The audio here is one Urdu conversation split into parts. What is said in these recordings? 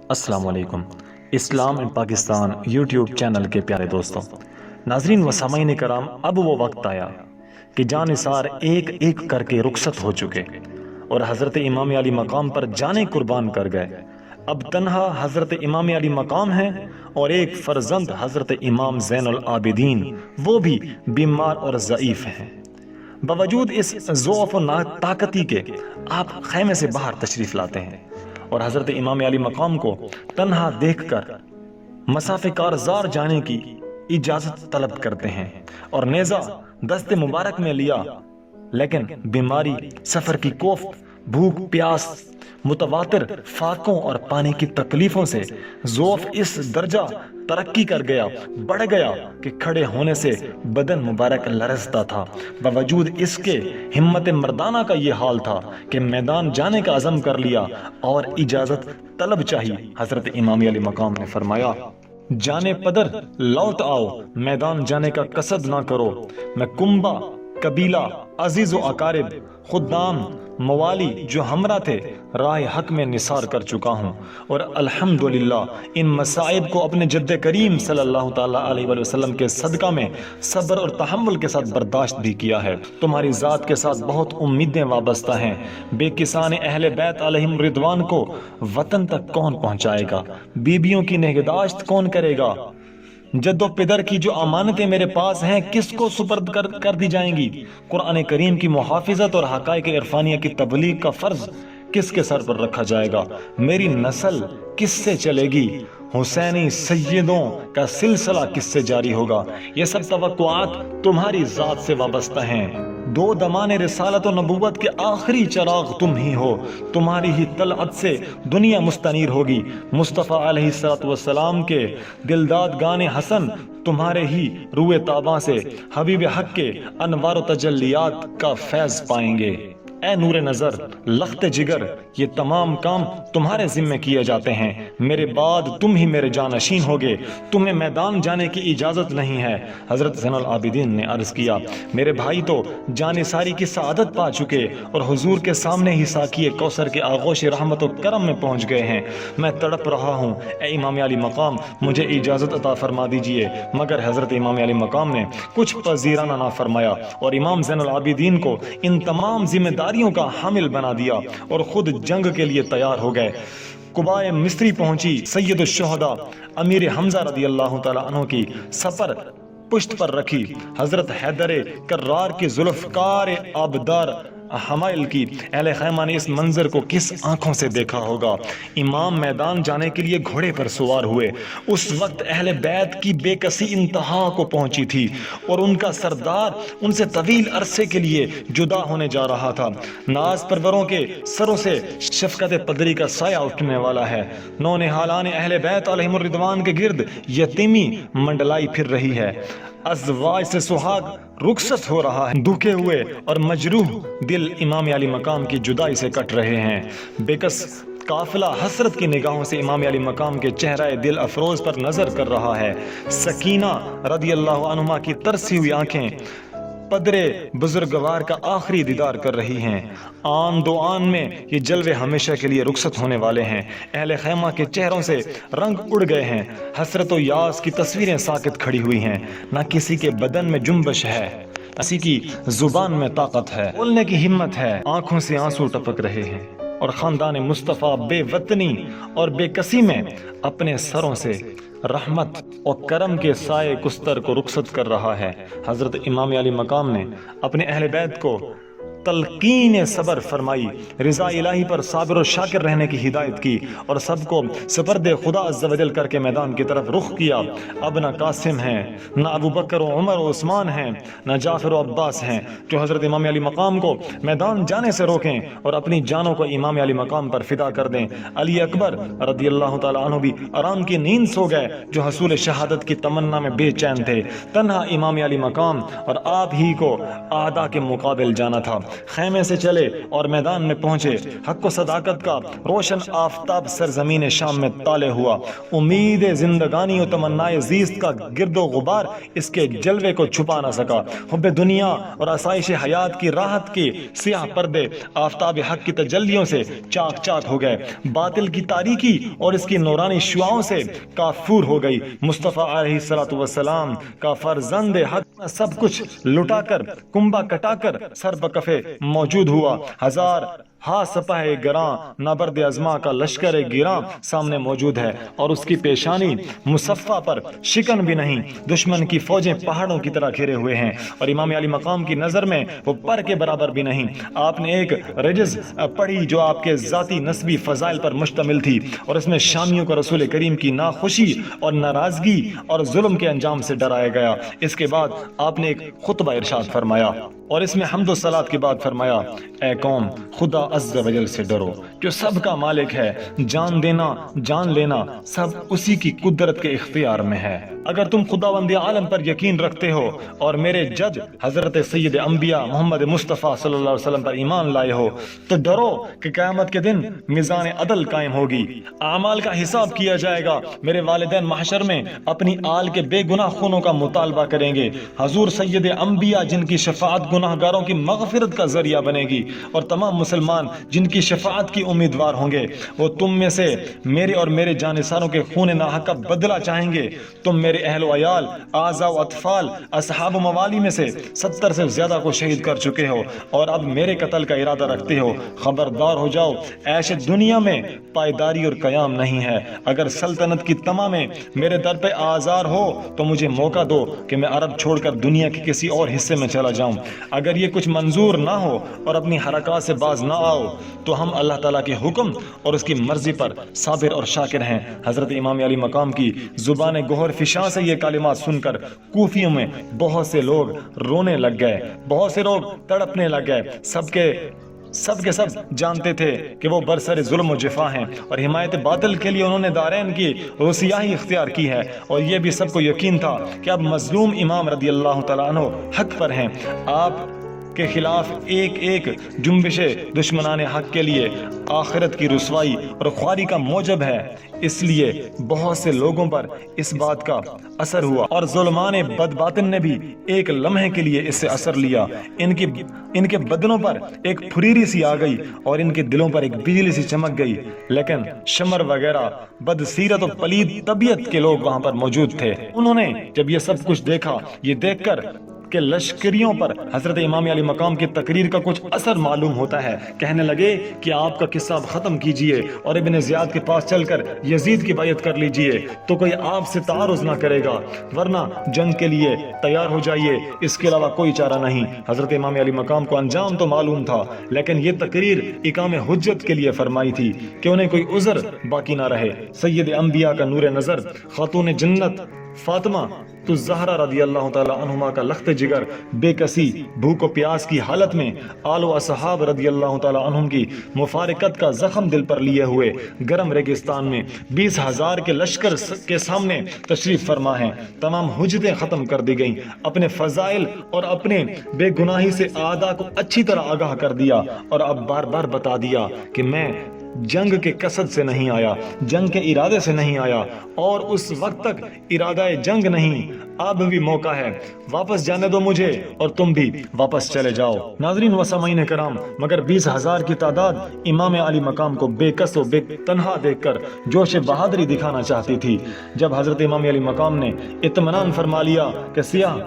السلام علیکم۔ اسلام ان پاکستان یوٹیوب چینل کے پیارے دوستوں، ناظرین و سامعین کرام، اب وہ وقت آیا کہ جانثار ایک ایک کر کے رخصت ہو چکے اور حضرت امام علی مقام پر جانیں قربان کر گئے۔ اب تنہا حضرت امام علی مقام ہے اور ایک فرزند حضرت امام زین العابدین، وہ بھی بیمار اور ضعیف ہیں۔ باوجود اس ضعف و طاقتی کے آپ خیمے سے باہر تشریف لاتے ہیں اور حضرت امام علی مقام کو تنہا دیکھ کر مسافہ کارزار جانے کی اجازت طلب کرتے ہیں اور نیزہ دست مبارک میں لیا، لیکن بیماری، سفر کی کوفت، بھوک پیاس، متواتر فاقوں اور پانی کی تکلیفوں سے ضعف اس درجہ ترقی کر گیا، بڑھ گیا کہ کھڑے ہونے سے بدن مبارک لرزتا تھا۔ باوجود اس کے ہمت مردانہ کا یہ حال تھا کہ میدان جانے کا عزم کر لیا اور اجازت طلب چاہیے۔ حضرت امام علی مقام نے فرمایا، جانے پدر لوٹ آؤ، میدان جانے کا قصد نہ کرو، میں کنبہ، قبیلہ، عزیز و اقارب، خدام، موالی جو ہمراہ تھے راہ حق میں نثار کر چکا ہوں، اور الحمدللہ ان مصائب کو اپنے جد کریم صلی اللہ تعالیٰ علیہ وسلم کے صدقہ میں صبر اور تحمل کے ساتھ برداشت بھی کیا ہے۔ تمہاری ذات کے ساتھ بہت امیدیں وابستہ ہیں۔ بے کسان اہل بیت علیہم رضوان کو وطن تک کون پہنچائے گا؟ بیویوں کی نگہداشت کون کرے گا؟ جد و پدر کی جو امانتیں میرے پاس ہیں کس کو سپرد کر دی جائیں گی؟ قرآن کریم کی محافظت اور حقائق عرفانیہ کی تبلیغ کا فرض کس کے سر پر رکھا جائے گا؟ میری نسل کس سے چلے گی؟ حسینی سیدوں کا سلسلہ کس سے جاری ہوگا؟ یہ سب توقعات تمہاری ذات سے وابستہ ہیں۔ دو دمان رسالت و نبوت کے آخری چراغ تم ہی ہو، تمہاری ہی طلعت سے دنیا مستنیر ہوگی۔ مصطفیٰ علیہ السلام کے دلداد گان حسن تمہارے ہی روئے تاباں سے حبیب حق کے انوار و تجلیات کا فیض پائیں گے۔ اے نور نظر، لخت جگر، یہ تمام کام تمہارے ذمہ کیے جاتے ہیں۔ میرے بعد تم ہی میرے جانشین ہوگے، تمہیں میدان جانے کی اجازت نہیں ہے۔ حضرت زین العابدین نے عرض کیا، میرے بھائی تو جانثاری کی سعادت پا چکے اور حضور کے سامنے ہی ساقی کوثر کے آغوش رحمت و کرم میں پہنچ گئے ہیں۔ میں تڑپ رہا ہوں، اے امام علی مقام مجھے اجازت عطا فرما دیجئے۔ مگر حضرت امام علی مقام نے کچھ پذیرانہ نہ فرمایا اور امام زین العابدین کو ان تمام ذمہ داریوں کا حامل بنا دیا اور خود جنگ کے لیے تیار ہو گئے۔ قبائے مصری پہنچی، سید الشہداء امیر حمزہ رضی اللہ تعالیٰ عنہ کی سفر پشت پر رکھی، حضرت حیدر کرار کی ذوالفقار آبدار حمائل کی اہل خیمہ نے اس منظر کو کس آنکھوں سے دیکھا ہوگا؟ امام میدان جانے کے لیے گھوڑے پر سوار ہوئے۔ اس وقت اہل بیت کی بے کسی انتہا کو پہنچی تھی اور ان کا سردار ان سے طویل عرصے کے لیے جدا ہونے جا رہا تھا۔ ناز پروروں کے سروں سے شفقت پدری کا سایہ اٹھنے والا ہے۔ نونہالان اہل بیت علیہم الرضوان کے گرد یتیمی منڈلائی پھر رہی ہے۔ ازواج سے سہاگ رخصت ہو رہا ہے، دکھے ہوئے اور مجروح دل امام علی مقام کی جدائی سے کٹ رہے ہیں۔ بےکس قافلہ حسرت کی نگاہوں سے امام علی مقام کے چہرہ دل افروز پر نظر کر رہا ہے۔ سکینہ رضی اللہ عنہما کی ترسی ہوئی آنکھیں پدرے بزرگوار کا آخری دیدار کر رہی ہیں۔ آن دو آن میں یہ جلوے ہمیشہ کے لیے رخصت ہونے والے ہیں۔ اہل خیمہ کے چہروں سے رنگ اڑ گئے ہیں۔ حسرت و یاس کی تصویریں ساکت کھڑی ہوئی ہیں۔ نہ کسی کے بدن میں جنبش ہے، کسی کی زبان میں طاقت ہے، بولنے کی ہمت ہے، آنکھوں سے آنسو ٹپک رہے ہیں اور خاندان مصطفیٰ بے وطنی اور بے کسی میں اپنے سروں سے رحمت اور کرم کے سائے کستر کو رخصت کر رہا ہے۔ حضرت امام علی مقام نے اپنے اہل بیت کو تلقین صبر فرمائی، رضا الہی پر صابر و شاکر رہنے کی ہدایت کی اور سب کو سپرد خدا عز و جل کر کے میدان کی طرف رخ کیا۔ اب نہ قاسم ہیں، نہ ابو بکر و عمر و عثمان ہیں، نہ جعفر و عباس ہیں جو حضرت امام علی مقام کو میدان جانے سے روکیں اور اپنی جانوں کو امام علی مقام پر فدا کر دیں۔ علی اکبر رضی اللہ تعالیٰ عنہ بھی آرام کی نیند سو گئے جو حصول شہادت کی تمنا میں بے چین تھے۔ تنہا امام علی مقام اور آپ ہی کو اعداء کے مقابل جانا تھا۔ خیمے سے چلے اور میدان میں پہنچے۔ حق و صداقت کا روشن آفتاب سرزمین شام میں طالع ہوا۔ امید زندگانی و تمنائے زیست کا گرد و غبار اس کے جلوے کو چھپا نہ سکا۔ حب دنیا اور آسائش حیات کی راحت کے سیاہ پردے آفتاب حق کی تجلیوں سے چاک چاک ہو گئے۔ باطل کی تاریکی اور اس کی نورانی شعاعوں سے کافور ہو گئی۔ مصطفیٰ علیہ الصلوۃ والسلام کا فرزند حق سب کچھ لٹا کر کنبہ کٹا کر سر بکفے موجود ہوا۔ ہزار ہا سپاہ گراں نبرد ازما کا لشکر گراں سامنے موجود ہے، اور اس کی پیشانی مصفہ پر شکن بھی نہیں۔ دشمن کی فوجیں پہاڑوں کی طرح گھرے ہوئے ہیں، اور امام علی مقام کی نظر میں وہ پر کے برابر بھی نہیں۔ آپ نے ایک رجز پڑھی جو آپ کے ذاتی نسبی فضائل پر مشتمل تھی، اور اس میں شامیوں کو رسول کریم کی ناخوشی اور ناراضگی اور ظلم کے انجام سے ڈرایا گیا۔ اس کے بعد آپ نے ایک خطبہ ارشاد فرمایا، اور اس میں حمد و صلات کے بعد فرمایا، اے قوم، خدا عز و جل سے ڈرو جو سب کا مالک ہے۔ جان دینا جان لینا سب اسی کی قدرت کے اختیار میں ہے۔ اگر تم خداوند عالم پر یقین رکھتے ہو اور میرے جد حضرت سید انبیاء محمد مصطفیٰ صلی اللہ علیہ وسلم پر ایمان لائے ہو تو ڈرو کہ قیامت کے دن میزان عدل قائم ہوگی، اعمال کا حساب کیا جائے گا۔ میرے والدین محشر میں اپنی آل کے بے گناہ خونوں کا مطالبہ کریں گے۔ حضور سید انبیاء جن کی شفاعت گناہ گاروں کی مغفرت کا ذریعہ بنے گی، اور تمام مسلمان جن کی شفاعت کی امیدوار ہوں گے، وہ تم میں سے میرے اور میرے جانثاروں کے خون ناحق کا بدلہ چاہیں گے۔ تم میرے اہل و عیال، اعزاء و اطفال، اصحاب و موالی میں سے 70 سے زیادہ کو شہید کر چکے ہو، اور اب میرے قتل کا ارادہ رکھتے ہو۔ خبردار ہو جاؤ، عیش دنیا میں پائیداری اور قیام نہیں ہے۔ اگر سلطنت کی تما میں میرے در پہ آزار ہو تو مجھے موقع دو کہ میں عرب چھوڑ کر دنیا کے کسی اور حصے میں چلا جاؤں۔ اگر یہ کچھ منظور نہ ہو اور اپنی حرکات سے باز نہ آؤ تو ہم اللہ تعالیٰ کے حکم اور اس کی مرضی پر صابر اور شاکر ہیں۔ حضرت امام علی مقام کی زبان گوہر فشاں سے یہ کلمات سن کر کوفیوں میں بہت سے لوگ رونے لگ گئے، بہت سے لوگ تڑپنے لگ گئے۔ سب کے سب جانتے تھے کہ وہ برسر ظلم و جفا ہیں، اور حمایت باطل کے لیے انہوں نے دارین کی رسیاہی اختیار کی ہے، اور یہ بھی سب کو یقین تھا کہ اب مظلوم امام رضی اللہ تعالیٰ عنہ حق پر ہیں۔ آپ کے خلاف ایک ایک جنبش دشمنان حق کے لیے آخرت کی رسوائی اور خواری کا موجب ہے۔ اس لیے بہت سے لوگوں پر اس بات کا اثر ہوا، اور ظلمان بدباطن نے بھی ایک لمحے کے لیے اس سے اثر لیا۔ ان کے بدنوں پر ایک پھریری سی آ گئی اور ان کے دلوں پر ایک بجلی سی چمک گئی، لیکن شمر وغیرہ بدسیرت و پلید طبیعت کے لوگ وہاں پر موجود تھے۔ انہوں نے جب یہ سب کچھ دیکھا، یہ دیکھ کر کہ لشکریوں پر حضرت امام علی مقام کی تقریر کا کچھ اثر معلوم ہوتا ہے، کہنے لگے کہ آپ کا قصہ ختم کیجئے اور ابن زیاد کے پاس چل کر یزید کی بیعت کر لیجئے، تو کوئی آپ سے تعارض نہ کرے گا، ورنہ جنگ کے لیے تیار ہو جائیے، اس کے علاوہ کوئی چارہ نہیں۔ حضرت امام علی مقام کو انجام تو معلوم تھا، لیکن یہ تقریر اقام حجت کے لیے فرمائی تھی کہ انہیں کوئی عذر باقی نہ رہے۔ سید انبیاء کا نور نظر، خاتون جنت فاطمہ تو زہرا رضی اللہ تعالیٰ عنہما کا لخت جگر بے کسی، بھوک و پیاس کی حالت میں آل و اصحاب رضی اللہ تعالیٰ عنہم کی مفارقت کا زخم دل پر لیے ہوئے گرم ریگستان میں 20,000 کے لشکر کے سامنے تشریف فرما ہیں۔ تمام حجتیں ختم کر دی گئیں، اپنے فضائل اور اپنے بے گناہی سے اعداء کو اچھی طرح آگاہ کر دیا، اور اب بار بار بتا دیا کہ میں جنگ کے قصد سے نہیں آیا، جنگ کے ارادے سے نہیں آیا، اور اس وقت تک ارادہ جنگ نہیں۔ اب بھی موقع ہے، واپس جانے دو مجھے اور تم بھی واپس چلے جاؤ۔ ناظرین و سامعین کرام، مگر 20,000 کی تعداد امام علی مقام کو بے کس و بے تنہا دیکھ کر جوش بہادری دکھانا چاہتی تھی۔ جب حضرت امام علی مقام نے اطمینان فرما لیا کہ سیاہ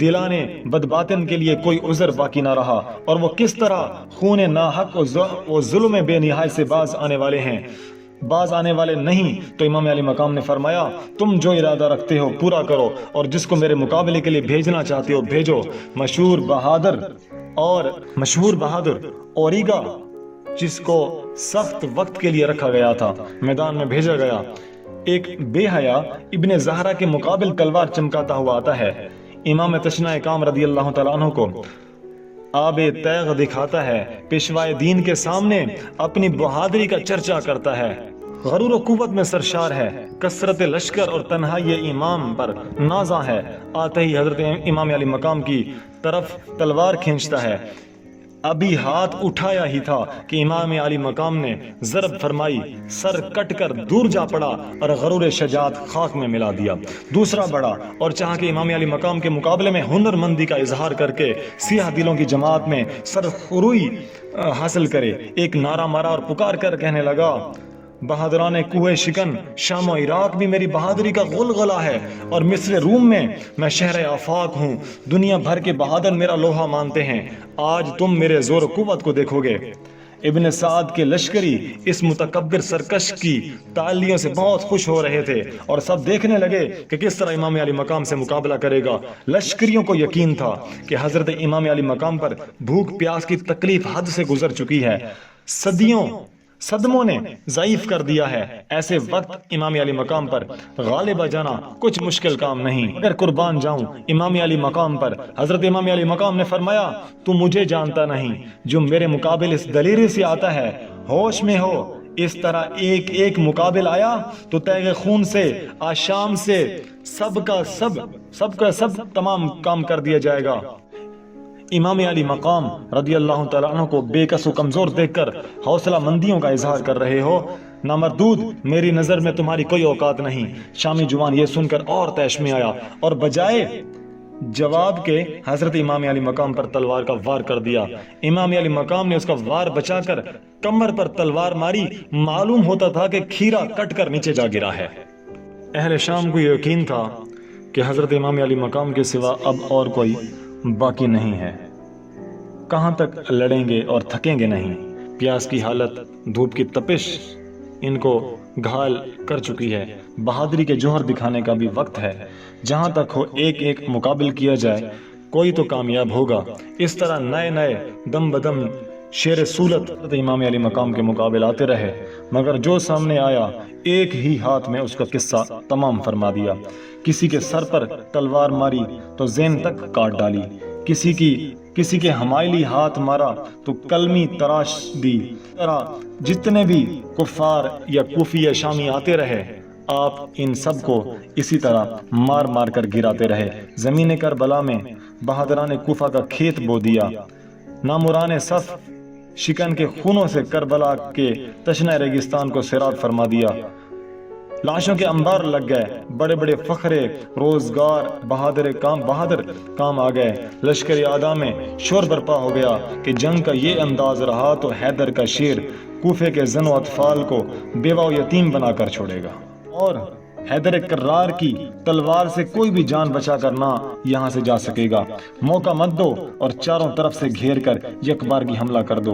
دلانے بدباطن کے لیے کوئی عذر باقی نہ رہا، اور وہ کس طرح خون ناحق و ظلم بے نہایت سے باز آنے والے نہیں، تو امام علی مقام نے فرمایا، تم جو ارادہ رکھتے ہو پورا کرو، اور جس کو میرے مقابلے کے لیے بھیجنا چاہتے ہو بھیجو۔ مشہور بہادر اوریگا، جس کو سخت وقت کے لیے رکھا گیا تھا، میدان میں بھیجا گیا، ایک بے حیا ابن زہرا کے مقابل تلوار چمکاتا ہوا آتا ہے۔ امام تشنہ کام رضی اللہ تعالیٰ عنہ کو آب تیغ دکھاتا ہے، پیشوائے دین کے سامنے اپنی بہادری کا چرچا کرتا ہے، غرور و قوت میں سرشار ہے، کثرت لشکر اور تنہائی امام پر نازاں ہے۔ آتے ہی حضرت امام علی مقام کی طرف تلوار کھینچتا ہے، ابھی ہاتھ اٹھایا ہی تھا کہ امام علی مقام نے ضرب فرمائی، سر کٹ کر دور جا پڑا اور غرور شجاعت خاک میں ملا دیا۔ دوسرا بڑا اور چاہا کہ امام علی مقام کے مقابلے میں ہنر مندی کا اظہار کر کے سیاہ دلوں کی جماعت میں سرخروئی حاصل کرے۔ ایک نعرہ مارا اور پکار کر کہنے لگا، بہادران کوہ شکن، شام و عراق بھی میری بہادری کا غلغلہ ہے، اور مصر روم میں شہر آفاق ہوں۔ دنیا بھر کے بہادر میرا لوہا مانتے ہیں، آج تم میرے زور و قوت کو دیکھو گے۔ ابن سعد کے لشکری اس متکبر سرکش کی تعلیوں سے بہت خوش ہو رہے تھے اور سب دیکھنے لگے کہ کس طرح امام علی مقام سے مقابلہ کرے گا۔ لشکریوں کو یقین تھا کہ حضرت امام علی مقام پر بھوک پیاس کی تکلیف حد سے گزر چکی ہے، صدموں نے ضعیف کر دیا ہے۔ ایسے وقت امام علی مقام پر غالب آ جانا کچھ مشکل کام نہیں، اگر قربان جاؤں امام علی مقام پر۔ حضرت امام علی مقام نے فرمایا، تو مجھے جانتا نہیں، جو میرے مقابل اس دلیری سے آتا ہے، ہوش میں ہو۔ اس طرح ایک ایک مقابل آیا تو تیغ خون سے آشام سے سب کا سب تمام کام کر دیا جائے گا۔ امام علی مقام رضی اللہ تعالیٰ عنہ کو بے کس و کمزور دیکھ کر حوصلہ مندیوں کا اظہار کر رہے ہو۔ نامردود، میری نظر میں تمہاری کوئی اوقات نہیں۔ شامی جوان یہ سن کر اور طیش میں آیا اور بجائے جواب کے حضرت امام علی مقام پر تلوار کا وار کر دیا۔ امام علی مقام نے اس کا وار بچا کر کمر پر تلوار ماری، معلوم ہوتا تھا کہ کھیرا کٹ کر نیچے جا گرا ہے۔ اہل شام کو یقین تھا کہ حضرت امام علی مقام کے سوا اب اور کوئی باقی نہیں ہے، کہاں تک لڑیں گے اور تھکیں گے نہیں۔ پیاس کی حالت، دھوپ کی تپش ان کو گھال کر چکی ہے۔ بہادری کے جوہر دکھانے کا بھی وقت ہے، جہاں تک ہو ایک ایک مقابل کیا جائے، کوئی تو کامیاب ہوگا۔ اس طرح نئے دم بدم شیر صولت امام علی مقام کے مقابل آتے رہے، مگر جو سامنے آیا ایک ہی ہاتھ میں اس کا قصہ تمام فرما دیا۔ کسی کے سر پر تلوار ماری تو زین تک کاٹ ڈالی، کسی کے حمائلی ہاتھ مارا تو کلمی تراش دی۔ جتنے بھی کفار یا کوفی یا شامی آتے رہے، آپ ان سب کو اسی طرح مار مار کر گراتے رہے۔ زمین کربلا میں بہادران کوفہ کا کھیت بو دیا۔ ناموران صف شکن کے خونوں سے کربلا کے تشنہ ریگستان کو سیراب فرما دیا۔ لاشوں کے انبار لگ گئے، بڑے بڑے فخرے روزگار بہادر کام آ گئے۔ لشکر اعداء میں شور برپا ہو گیا کہ جنگ کا یہ انداز رہا تو حیدر کا شیر کوفے کے زن و اطفال کو بیوہ و یتیم بنا کر چھوڑے گا، اور حیدر کرار کی تلوار سے کوئی بھی جان بچا کر نہ یہاں سے جا سکے گا۔ موقع مت دو اور چاروں طرف سے گھیر کر یک بار کی حملہ کر دو۔